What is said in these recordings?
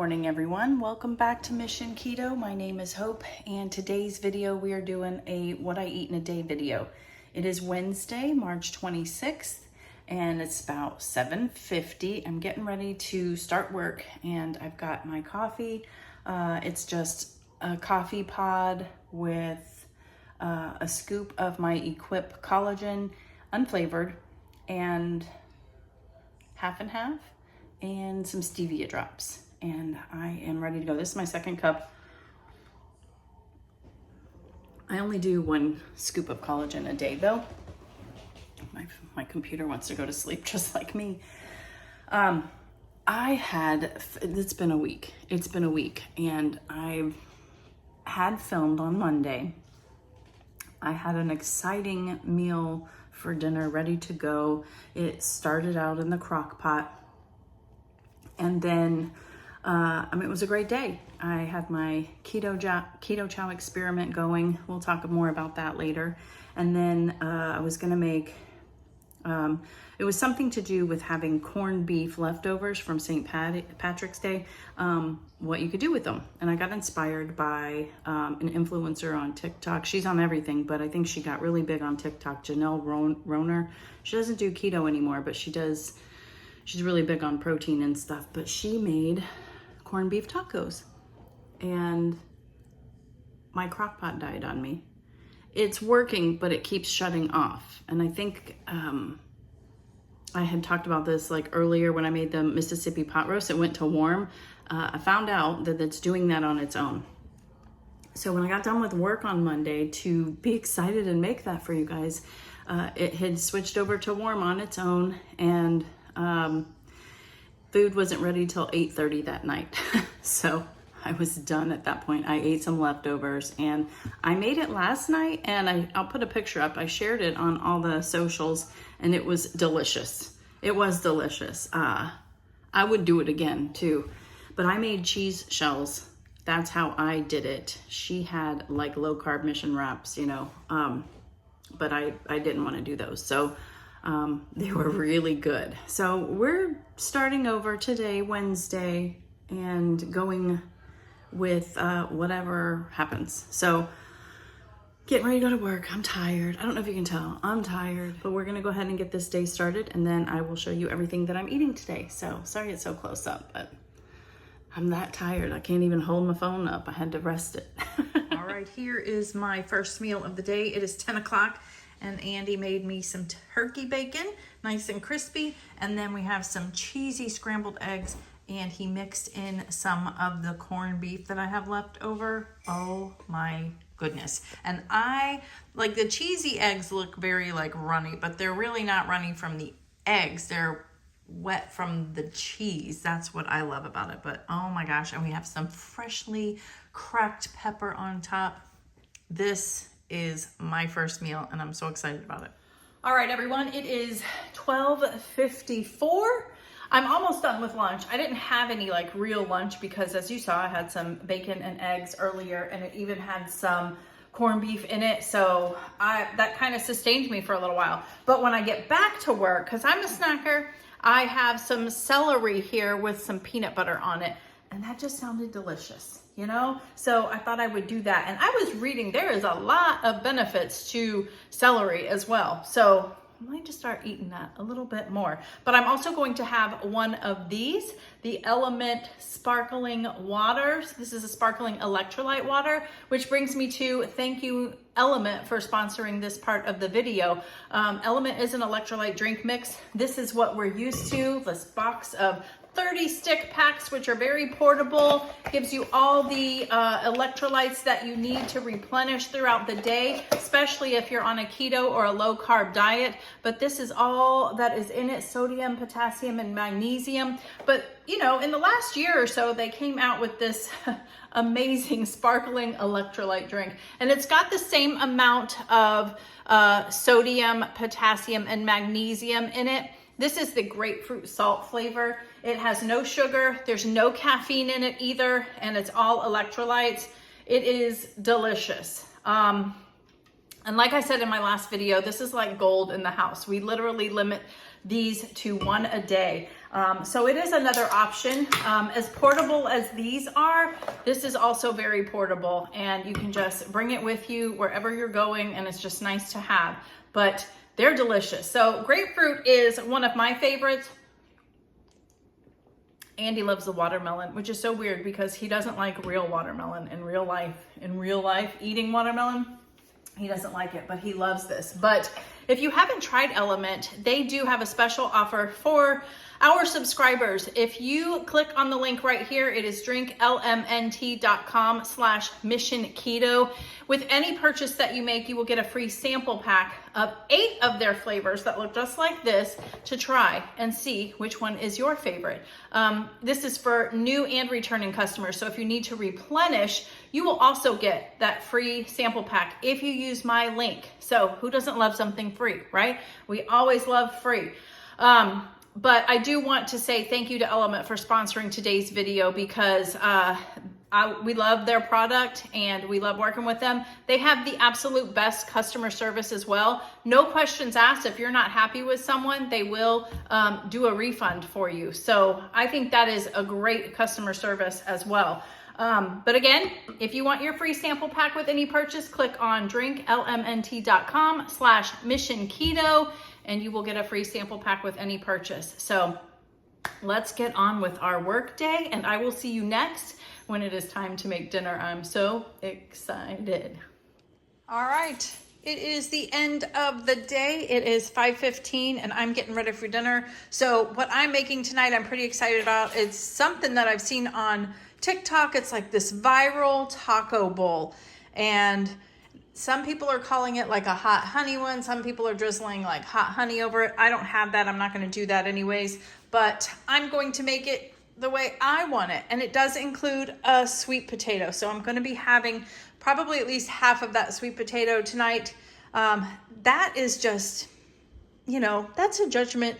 morning, everyone. Welcome back to Mission Keto. My name is Hope, and today's video we are doing a what I eat in a day video. It is Wednesday, March 26th, and it's about 7:50. I'm getting ready to start work, and I've got my coffee. It's just a coffee pod with a scoop of my Equip collagen, unflavored, and half and half, and some stevia drops. And I am ready to go. This is my second cup. I only do one scoop of collagen a day though. My computer wants to go to sleep just like me. It's been a week. And I had filmed on Monday. I had an exciting meal for dinner ready to go. It started out in the crock pot. And then, it was a great day. I had my keto chow experiment going. We'll talk more about that later. And then I was gonna make, it was something to do with having corned beef leftovers from St. Patrick's Day, what you could do with them. And I got inspired by an influencer on TikTok. She's on everything, but I think she got really big on TikTok, Janelle Roner. She doesn't do keto anymore, but she's really big on protein and stuff, but she made corned beef tacos and my crock pot died on me. It's working, but it keeps shutting off. And I think I had talked about this like earlier when I made the Mississippi pot roast. It went to warm. I found out that it's doing that on its own. So when I got done with work on Monday to be excited and make that for you guys, it had switched over to warm on its own, and food wasn't ready till 8:30 that night. So I was done at that point. I ate some leftovers, and I made it last night, and I'll put a picture up. I shared it on all the socials, and it was delicious. It was delicious. I would do it again too, but I made cheese shells. That's how I did it. She had like low carb mission wraps, but I didn't want to do those. So they were really good. So we're starting over today, Wednesday, and going with whatever happens. So getting ready to go to work. I'm tired. I don't know if you can tell. I'm tired, but we're gonna go ahead and get this day started, and then I will show you everything that I'm eating today. So sorry it's so close up, but I'm that tired. I can't even hold my phone up. I had to rest it. All right, here is my first meal of the day. It is 10 o'clock. And Andy made me some turkey bacon, nice and crispy. And then we have some cheesy scrambled eggs, and he mixed in some of the corned beef that I have left over. Oh my goodness. And I like the cheesy eggs look very like runny, but they're really not runny from the eggs. They're wet from the cheese. That's what I love about it. But oh my gosh, and we have some freshly cracked pepper on top. This is my first meal, and I'm so excited about it. All right, everyone, it is 12:54. I'm almost done with lunch. I didn't have any like real lunch because, as you saw, I had some bacon and eggs earlier, and it even had some corned beef in it. So that kind of sustained me for a little while. But when I get back to work, because I'm a snacker, I have some celery here with some peanut butter on it, and that just sounded delicious. So I thought I would do that. And I was reading there is a lot of benefits to celery as well. So I might just start eating that a little bit more. But I'm also going to have one of these, the LMNT sparkling waters. This is a sparkling electrolyte water, which brings me to thank you, LMNT, for sponsoring this part of the video. LMNT is an electrolyte drink mix. This is what we're used to, this box of 30 stick packs, which are very portable, gives you all the electrolytes that you need to replenish throughout the day, especially if you're on a keto or a low carb diet. But this is all that is in it: sodium, potassium, and magnesium. But in the last year or so, they came out with this amazing sparkling electrolyte drink, and it's got the same amount of sodium, potassium, and magnesium in it. This is the grapefruit salt flavor. It has no sugar. There's no caffeine in it either. And it's all electrolytes. It is delicious. And like I said in my last video, this is like gold in the house. We literally limit these to 1 a day. So it is another option. As portable as these are, this is also very portable, and you can just bring it with you wherever you're going, and it's just nice to have. But they're delicious. So grapefruit is one of my favorites. Andy loves the watermelon, which is so weird because he doesn't like real watermelon in real life. In real life, eating watermelon, he doesn't like it, but he loves this. But if you haven't tried LMNT, they do have a special offer for our subscribers. If you click on the link right here, it is drinklmnt.com/mission.keto. With any purchase that you make, you will get a free sample pack of 8 of their flavors that look just like this to try and see which one is your favorite. This is for new and returning customers. So if you need to replenish, you will also get that free sample pack if you use my link. So who doesn't love something free, right? We always love free. But I do want to say thank you to LMNT for sponsoring today's video because we love their product and we love working with them. They have the absolute best customer service as well. No questions asked. If you're not happy with someone, they will do a refund for you. So I think that is a great customer service as well. But again, if you want your free sample pack with any purchase, click on drinklmnt.com/mission.keto and you will get a free sample pack with any purchase. So let's get on with our work day, and I will see you next when it is time to make dinner. I'm so excited. All right. It is the end of the day. It is 5:15 and I'm getting ready for dinner. So what I'm making tonight, I'm pretty excited about. It's something that I've seen on TikTok. It's like this viral taco bowl, and some people are calling it like a hot honey one. Some people are drizzling like hot honey over it. I don't have that. I'm not going to do that anyways, but I'm going to make it the way I want it. And it does include a sweet potato. So I'm going to be having probably at least half of that sweet potato tonight. That is just, you know, that's a judgment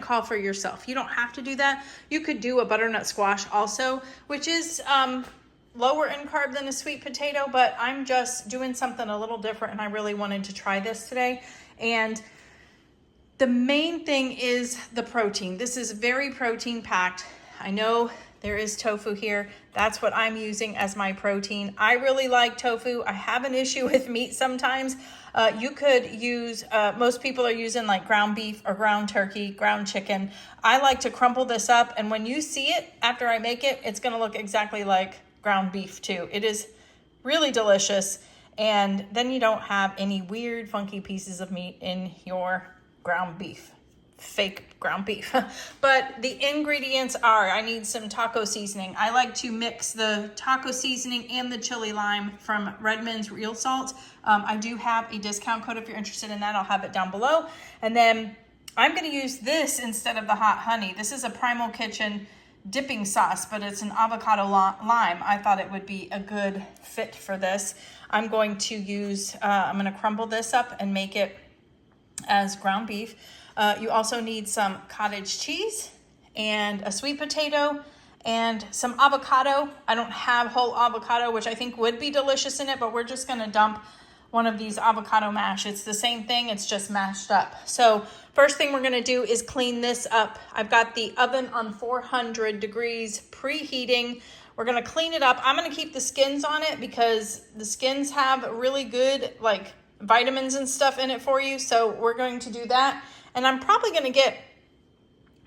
call for yourself. You don't have to do that. You could do a butternut squash also, which is lower in carb than a sweet potato, but I'm just doing something a little different, and I really wanted to try this today. And the main thing is the protein. This is very protein packed. I know there is tofu here. That's what I'm using as my protein. I really like tofu. I have an issue with meat sometimes. You could use, most people are using like ground beef or ground turkey, ground chicken. I like to crumple this up, and when you see it after I make it, it's gonna look exactly like ground beef too. It is really delicious, and then you don't have any weird funky pieces of meat in your ground beef, fake ground beef. But the ingredients are, I need some taco seasoning. I like to mix the taco seasoning and the chili lime from Redmond's Real Salt. I do have a discount code if you're interested in that. I'll have it down below. And then I'm going to use this instead of the hot honey. This is a Primal Kitchen dipping sauce, but it's an avocado lime. I thought it would be a good fit for this. I'm going to use, I'm going to crumble this up and make it as ground beef. You also need some cottage cheese and a sweet potato and some avocado. I don't have whole avocado, which I think would be delicious in it, but we're just going to dump one of these avocado mash. It's the same thing, it's just mashed up. So first thing we're gonna do is clean this up. I've got the oven on 400 degrees preheating. We're gonna clean it up. I'm gonna keep the skins on it because the skins have really good like vitamins and stuff in it for you. So we're going to do that. And I'm probably gonna get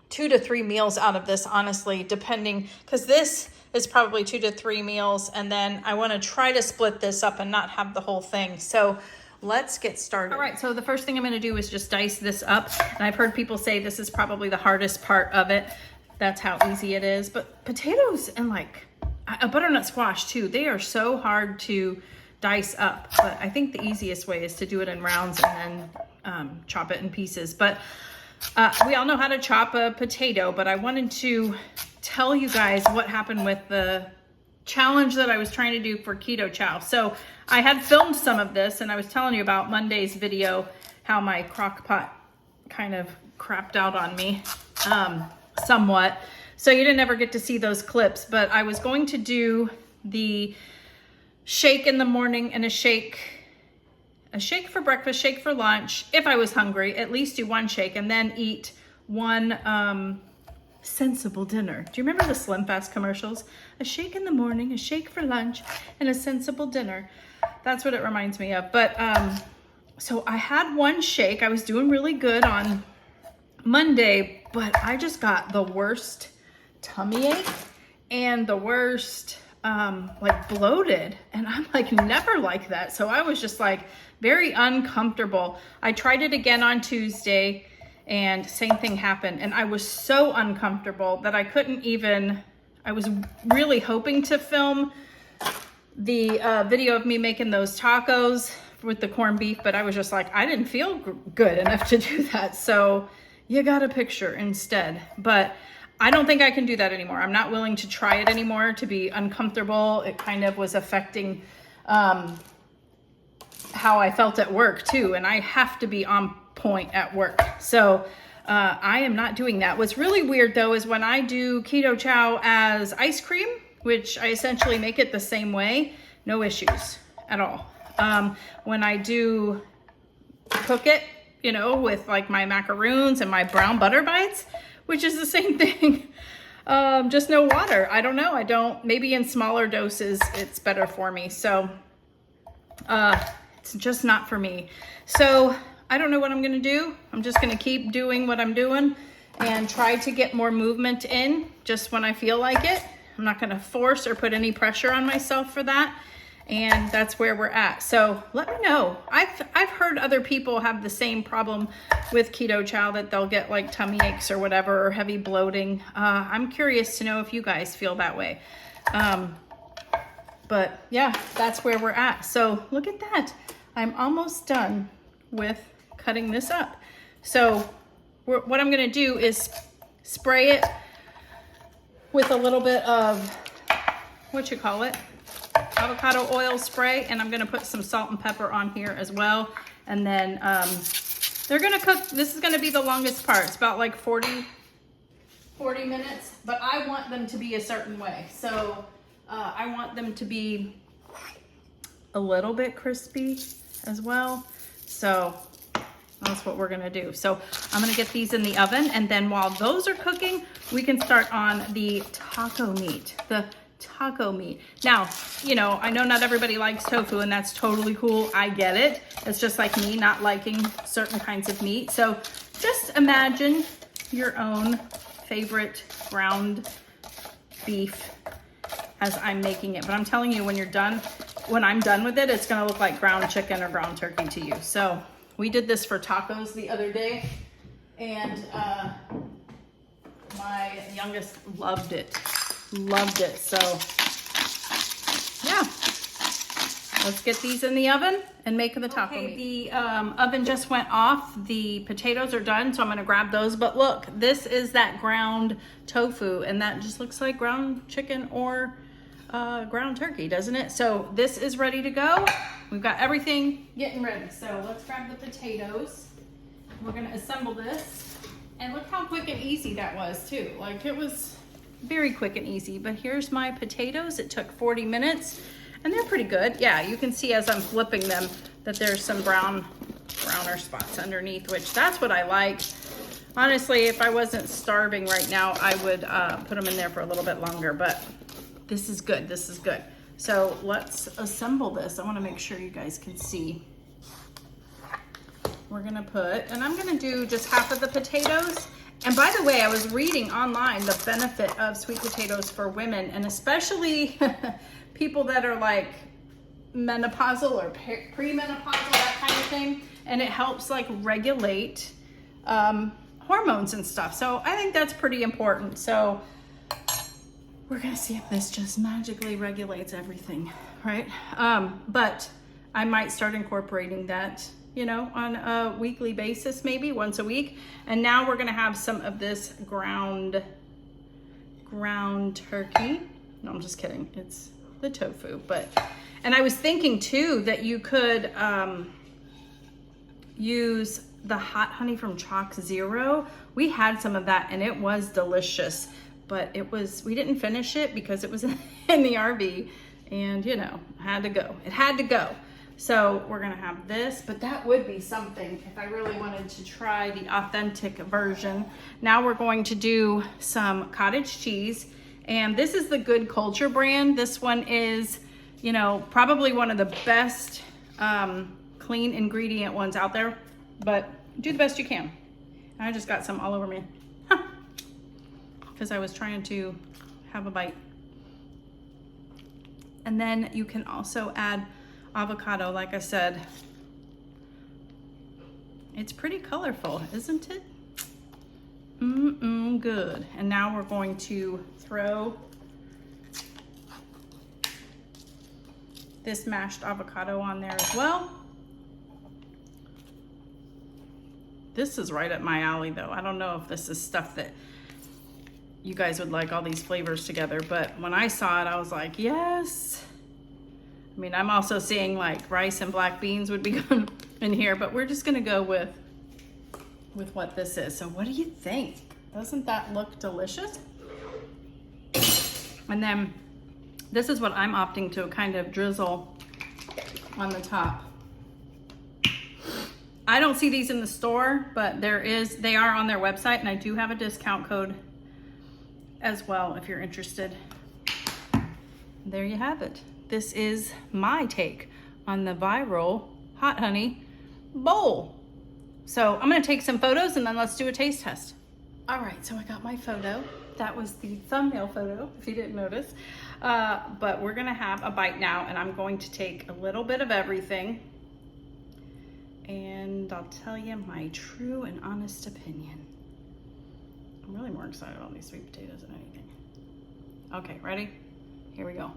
2 to 3 meals out of this, honestly, depending, because this is probably 2 to 3 meals. And then I want to try to split this up and not have the whole thing. So let's get started. All right, so the first thing I'm going to do is just dice this up. And I've heard people say this is probably the hardest part of it. That's how easy it is. But potatoes and like a butternut squash too, they are so hard to dice up. But I think the easiest way is to do it in rounds and then chop it in pieces. But we all know how to chop a potato, but I wanted to tell you guys what happened with the challenge that I was trying to do for keto chow. So I had filmed some of this, and I was telling you about Monday's video, how my crock pot kind of crapped out on me somewhat. So you didn't ever get to see those clips, but I was going to do the shake in the morning and a shake a shake for breakfast, shake for lunch. If I was hungry, at least do one shake and then eat one sensible dinner. Do you remember the Slim Fast commercials? A shake in the morning, a shake for lunch, and a sensible dinner. That's what it reminds me of. But so I had one shake. I was doing really good on Monday, but I just got the worst tummy ache and the worst like bloated, and I'm like never like that. So I was just like very uncomfortable. I tried it again on Tuesday and same thing happened, and I was so uncomfortable that I couldn't even, I was really hoping to film the video of me making those tacos with the corned beef, but I was just like, I didn't feel good enough to do that. So you got a picture instead. But I don't think I can do that anymore. I'm not willing to try it anymore, to be uncomfortable. It kind of was affecting how I felt at work too. And I have to be on point at work. So I am not doing that. What's really weird though is when I do keto chow as ice cream, which I essentially make it the same way, no issues at all. When I do cook it, you know, with like my macaroons and my brown butter bites, which is the same thing, just no water. I don't know. Maybe in smaller doses, it's better for me. So it's just not for me. So I don't know what I'm going to do. I'm just going to keep doing what I'm doing and try to get more movement in just when I feel like it. I'm not going to force or put any pressure on myself for that. And that's where we're at. So let me know. I've heard other people have the same problem with keto chow, that they'll get like tummy aches or whatever, or heavy bloating. I'm curious to know if you guys feel that way. But yeah, that's where we're at. So look at that. I'm almost done with cutting this up. So what I'm gonna do is spray it with a little bit of, avocado oil spray, and I'm gonna put some salt and pepper on here as well. And then they're gonna cook, this is gonna be the longest part. It's about like 40 minutes, but I want them to be a certain way. So I want them to be a little bit crispy as well. So that's what we're gonna do. So I'm gonna get these in the oven, and then while those are cooking, we can start on the taco meat. Now, you know, I know not everybody likes tofu, and that's totally cool. I get it. It's just like me not liking certain kinds of meat. So just imagine your own favorite ground beef as I'm making it. But I'm telling you, when I'm done with it, it's gonna look like ground chicken or ground turkey to you. So we did this for tacos the other day, and my youngest loved it. So yeah, let's get these in the oven and make the taco meat. The oven just went off. The potatoes are done, so I'm gonna grab those. But look, this is that ground tofu, and that just looks like ground chicken or ground turkey, doesn't it? So this is ready to go. We've got everything getting ready. So let's grab the potatoes. We're gonna assemble this. And look how quick and easy that was too. Like, it was very quick and easy. But here's my potatoes. It took 40 minutes, and they're pretty good. Yeah, you can see as I'm flipping them that there's some browner spots underneath, which that's what I like. Honestly, if I wasn't starving right now, I would put them in there for a little bit longer, but this is good. This is good. So let's assemble this. I want to make sure you guys can see. We're gonna put, and I'm gonna do just half of the potatoes. And by the way, I was reading online the benefit of sweet potatoes for women, and especially people that are like menopausal or premenopausal, that kind of thing. And it helps like regulate hormones and stuff. So I think that's pretty important. So we're gonna see if this just magically regulates everything, right? But I might start incorporating that, you know, on a weekly basis, maybe once a week. And now we're gonna have some of this ground turkey. No, I'm just kidding. It's the tofu. And I was thinking too that you could use the hot honey from Chalk Zero. We had some of that and it was delicious, but we didn't finish it because it was in the RV, and you know, it had to go. So we're gonna have this, but that would be something if I really wanted to try the authentic version. Now we're going to do some cottage cheese, and this is the Good Culture brand. This one is, you know, probably one of the best clean ingredient ones out there, but do the best you can. I just got some all over me because I was trying to have a bite. And then you can also add avocado, like I said. It's pretty colorful, isn't it? Good. And now we're going to throw this mashed avocado on there as well. This is right up my alley though. I don't know if this is stuff that you guys would like, all these flavors together, but when I saw it, I was like, yes. I mean, I'm also seeing like rice and black beans would be good in here, but we're just gonna go with what this is. So what do you think? Doesn't that look delicious? And then this is what I'm opting to kind of drizzle on the top. I don't see these in the store, but they are on their website, and I do have a discount code as well if you're interested. There you have it. This is my take on the viral hot honey bowl. So I'm gonna take some photos and then let's do a taste test. All right, so I got my photo. That was the thumbnail photo, if you didn't notice. But we're gonna have a bite now, and I'm going to take a little bit of everything, and I'll tell you my true and honest opinion. I'm really more excited about these sweet potatoes than anything. Okay, ready? Here we go.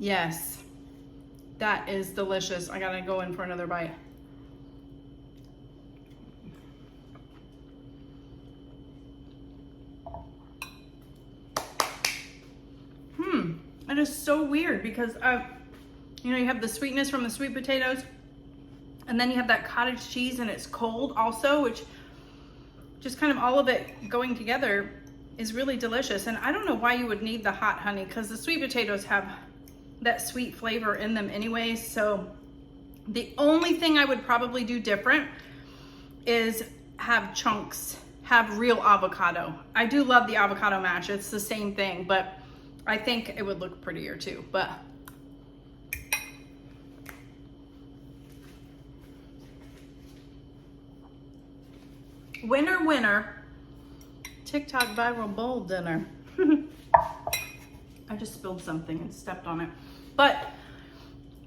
Yes, that is delicious. I gotta go in for another bite. It is so weird because you know, you have the sweetness from the sweet potatoes, and then you have that cottage cheese, and it's cold also, which just kind of all of it going together is really delicious. And I don't know why you would need the hot honey, because the sweet potatoes have that sweet flavor in them anyway. So the only thing I would probably do different is have chunks, have real avocado. I do love the avocado mash. It's the same thing, but I think it would look prettier too. But winner, winner, TikTok viral bowl dinner. I just spilled something and stepped on it, but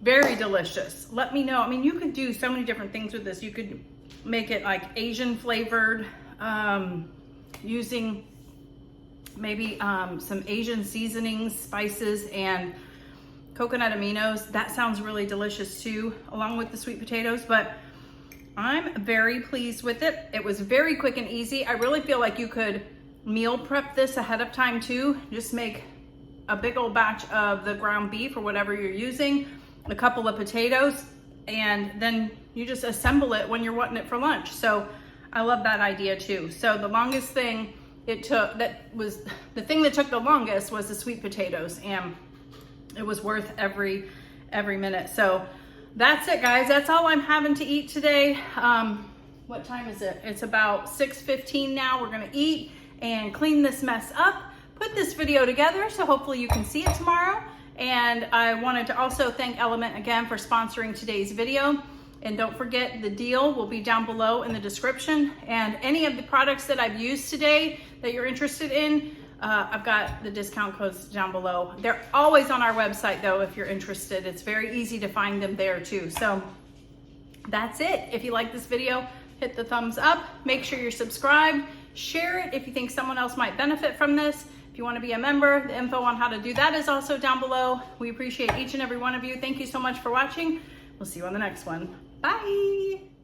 very delicious. Let me know. I mean, you could do so many different things with this. You could make it like Asian flavored, using maybe some Asian seasonings, spices, and coconut aminos. That sounds really delicious too, along with the sweet potatoes. But I'm very pleased with it. It was very quick and easy. I really feel like you could meal prep this ahead of time too. Just make a big old batch of the ground beef or whatever you're using, a couple of potatoes, and then you just assemble it when you're wanting it for lunch. So I love that idea too. So the longest thing the thing that took the longest was the sweet potatoes, and it was worth every minute. So that's it, guys. That's all I'm having to eat today. What time is it? It's about 6:15 now. We're gonna eat and clean this mess up, put this video together, so hopefully you can see it tomorrow. And I wanted to also thank LMNT again for sponsoring today's video. And don't forget, the deal will be down below in the description. And any of the products that I've used today that you're interested in, I've got the discount codes down below. They're always on our website though, if you're interested. It's very easy to find them there too. So that's it. If you like this video, hit the thumbs up. Make sure you're subscribed. Share it if you think someone else might benefit from this. If you want to be a member, the info on how to do that is also down below. We appreciate each and every one of you. Thank you so much for watching. We'll see you on the next one. Bye.